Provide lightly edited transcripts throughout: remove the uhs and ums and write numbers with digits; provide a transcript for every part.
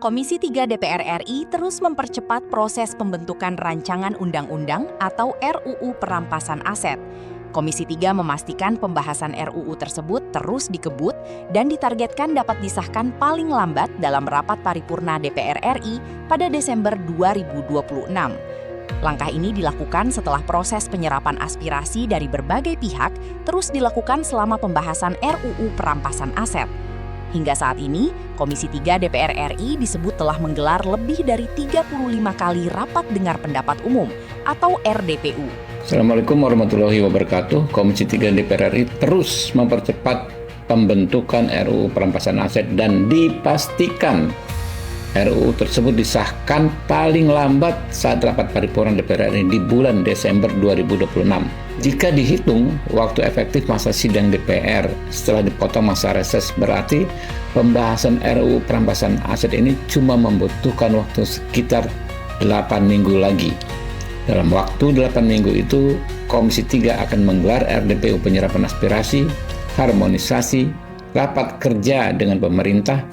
Komisi 3 DPR RI terus mempercepat proses pembentukan rancangan undang-undang atau RUU Perampasan Aset. Komisi 3 memastikan pembahasan RUU tersebut terus dikebut dan ditargetkan dapat disahkan paling lambat dalam rapat paripurna DPR RI pada Desember 2026. Langkah ini dilakukan setelah proses penyerapan aspirasi dari berbagai pihak terus dilakukan selama pembahasan RUU Perampasan Aset. Hingga saat ini, Komisi 3 DPR RI disebut telah menggelar lebih dari 35 kali rapat dengar pendapat umum atau RDPU. Assalamualaikum warahmatullahi wabarakatuh. Komisi 3 DPR RI terus mempercepat pembentukan RUU Perampasan Aset dan dipastikan RUU tersebut disahkan paling lambat saat rapat paripurna DPR RI di bulan Desember 2026. Jika dihitung waktu efektif masa sidang DPR setelah dipotong masa reses, berarti pembahasan RUU Perampasan Aset ini cuma membutuhkan waktu sekitar 8 minggu lagi. Dalam waktu 8 minggu itu, Komisi 3 akan menggelar RDPU penyerapan aspirasi, harmonisasi, rapat kerja dengan pemerintah,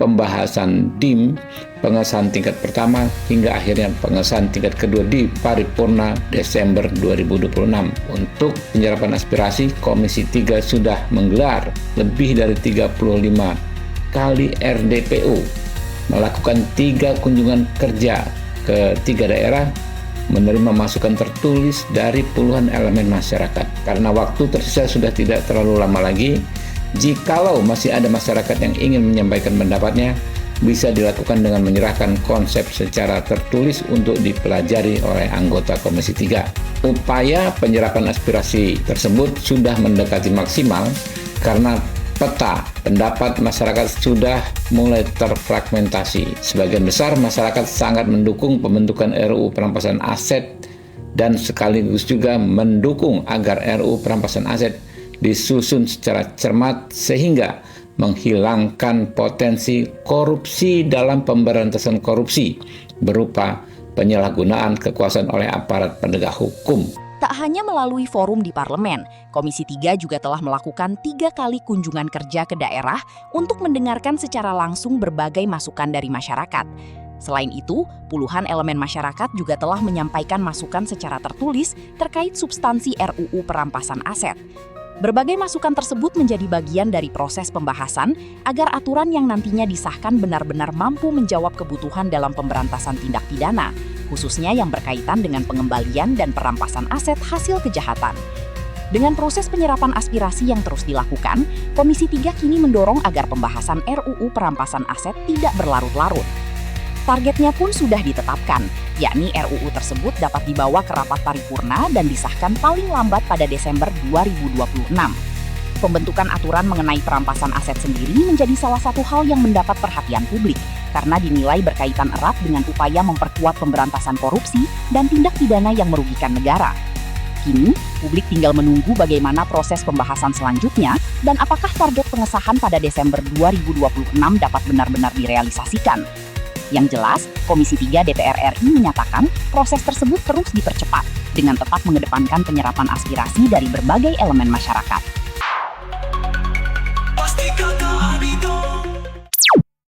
pembahasan DIM, pengesahan tingkat pertama, hingga akhirnya pengesahan tingkat kedua di paripurna Desember 2026. Untuk penyerapan aspirasi, Komisi 3 sudah menggelar lebih dari 35 kali RDPU, melakukan 3 kunjungan kerja ke 3 daerah, menerima masukan tertulis dari puluhan elemen masyarakat. Karena waktu tersisa sudah tidak terlalu lama lagi, jikalau masih ada masyarakat yang ingin menyampaikan pendapatnya, bisa dilakukan dengan menyerahkan konsep secara tertulis untuk dipelajari oleh anggota Komisi 3. Upaya penyerapan aspirasi tersebut sudah mendekati maksimal karena peta pendapat masyarakat sudah mulai terfragmentasi. Sebagian besar masyarakat sangat mendukung pembentukan RUU Perampasan Aset dan sekaligus juga mendukung agar RUU Perampasan Aset disusun secara cermat sehingga menghilangkan potensi korupsi dalam pemberantasan korupsi berupa penyalahgunaan kekuasaan oleh aparat penegak hukum. Tak hanya melalui forum di parlemen, Komisi 3 juga telah melakukan 3 kali kunjungan kerja ke daerah untuk mendengarkan secara langsung berbagai masukan dari masyarakat. Selain itu, puluhan elemen masyarakat juga telah menyampaikan masukan secara tertulis terkait substansi RUU Perampasan Aset. Berbagai masukan tersebut menjadi bagian dari proses pembahasan agar aturan yang nantinya disahkan benar-benar mampu menjawab kebutuhan dalam pemberantasan tindak pidana, khususnya yang berkaitan dengan pengembalian dan perampasan aset hasil kejahatan. Dengan proses penyerapan aspirasi yang terus dilakukan, Komisi 3 kini mendorong agar pembahasan RUU Perampasan Aset tidak berlarut-larut. Targetnya pun sudah ditetapkan, yakni RUU tersebut dapat dibawa ke rapat paripurna dan disahkan paling lambat pada Desember 2026. Pembentukan aturan mengenai perampasan aset sendiri menjadi salah satu hal yang mendapat perhatian publik karena dinilai berkaitan erat dengan upaya memperkuat pemberantasan korupsi dan tindak pidana yang merugikan negara. Kini, publik tinggal menunggu bagaimana proses pembahasan selanjutnya dan apakah target pengesahan pada Desember 2026 dapat benar-benar direalisasikan. Yang jelas, Komisi 3 DPR RI menyatakan proses tersebut terus dipercepat dengan tetap mengedepankan penyerapan aspirasi dari berbagai elemen masyarakat.